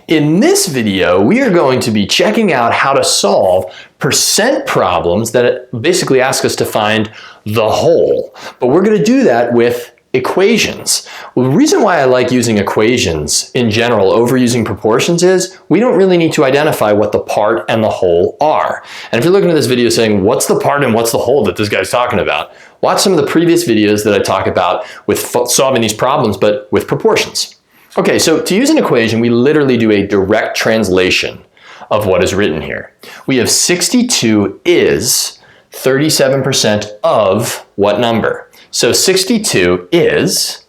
In this video, we are going to be checking out how to solve percent problems that basically ask us to find the whole. But we're going to do that with equations. Well, the reason why I like using equations in general over using proportions is we don't really need to identify what the part and the whole are. And if you're looking at this video saying, what's the part and what's the whole that this guy's talking about? Watch some of the previous videos that I talk about with solving these problems, but with proportions. Okay, so to use an equation, we literally do a direct translation of what is written here. We have 62 is 37% of what number? So 62 is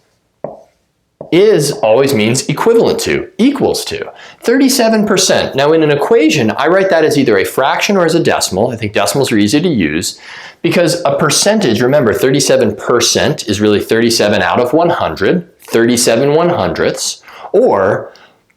always means equivalent to, equals to, 37%. Now in an equation, I write that as either a fraction or as a decimal. I think decimals are easy to use because a percentage, remember 37% is really 37 out of 100, 37 100ths, or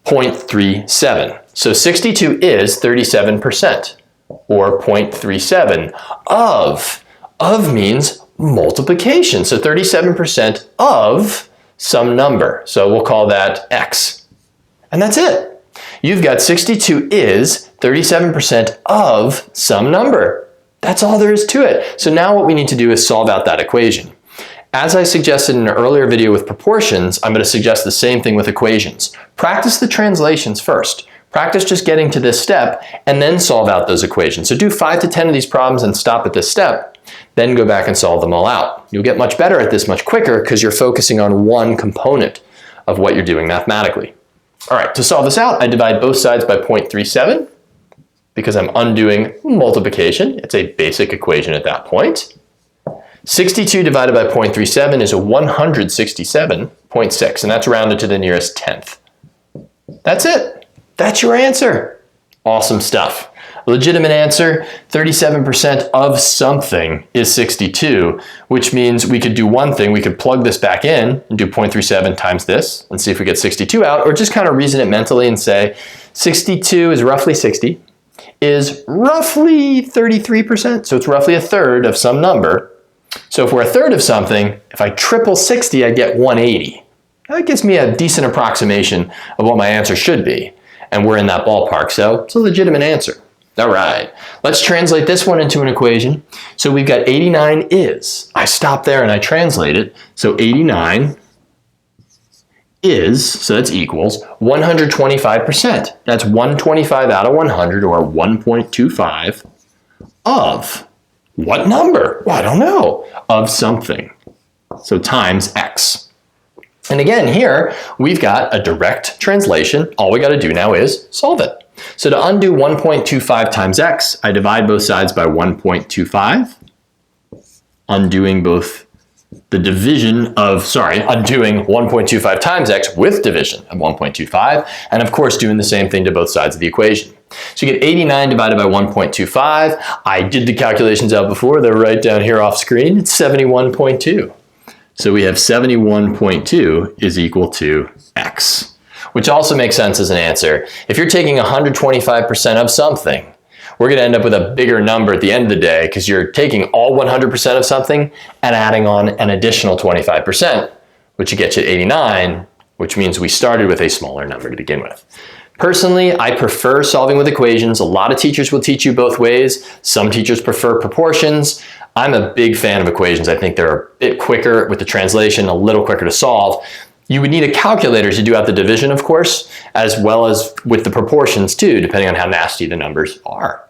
0.37. So 62 is 37%, or 0.37 of. Of means multiplication. So 37% of some number. So we'll call that x. And that's it. You've got 62 is 37% of some number. That's all there is to it. So now what we need to do is solve out that equation. As I suggested in an earlier video with proportions, I'm going to suggest the same thing with equations. Practice the translations first. Practice just getting to this step and then solve out those equations. So do 5 to 10 of these problems and stop at this step, then go back and solve them all out. You'll get much better at this much quicker because you're focusing on one component of what you're doing mathematically. All right, to solve this out, I divide both sides by 0.37 because I'm undoing multiplication. It's a basic equation at that point. 62 divided by 0.37 is a 167.6, and that's rounded to the nearest tenth. That's it. That's your answer. Awesome stuff. Legitimate answer, 37% of something is 62, which means we could do one thing. We could plug this back in and do 0.37 times this and see if we get 62 out, or just kind of reason it mentally and say 62 is roughly 60, is roughly 33%, so it's roughly a third of some number. So if we're a third of something, if I triple 60, I get 180. That gives me a decent approximation of what my answer should be. And we're in that ballpark, so it's a legitimate answer. All right, let's translate this one into an equation. So we've got 89 is. I stop there and I translate it. So 89 is, so that's equals 125%. That's 125 out of 100, or 1.25 of what number? Well, I don't know. Of something. So times x. And again, here we've got a direct translation. All we got to do now is solve it. So to undo 1.25 times x, I divide both sides by 1.25, undoing both the division of, undoing 1.25 times x with division of 1.25, and of course doing the same thing to both sides of the equation. So you get 89 divided by 1.25. I did the calculations out before. They're right down here off screen. It's 71.2. So we have 71.2 is equal to x, which also makes sense as an answer. If you're taking 125% of something, we're going to end up with a bigger number at the end of the day because you're taking all 100% of something and adding on an additional 25%, which will get you 89, which means we started with a smaller number to begin with. Personally, I prefer solving with equations. A lot of teachers will teach you both ways. Some teachers prefer proportions. I'm a big fan of equations. I think they're a bit quicker with the translation, a little quicker to solve. You would need a calculator to do out the division, of course, as well as with the proportions too, depending on how nasty the numbers are.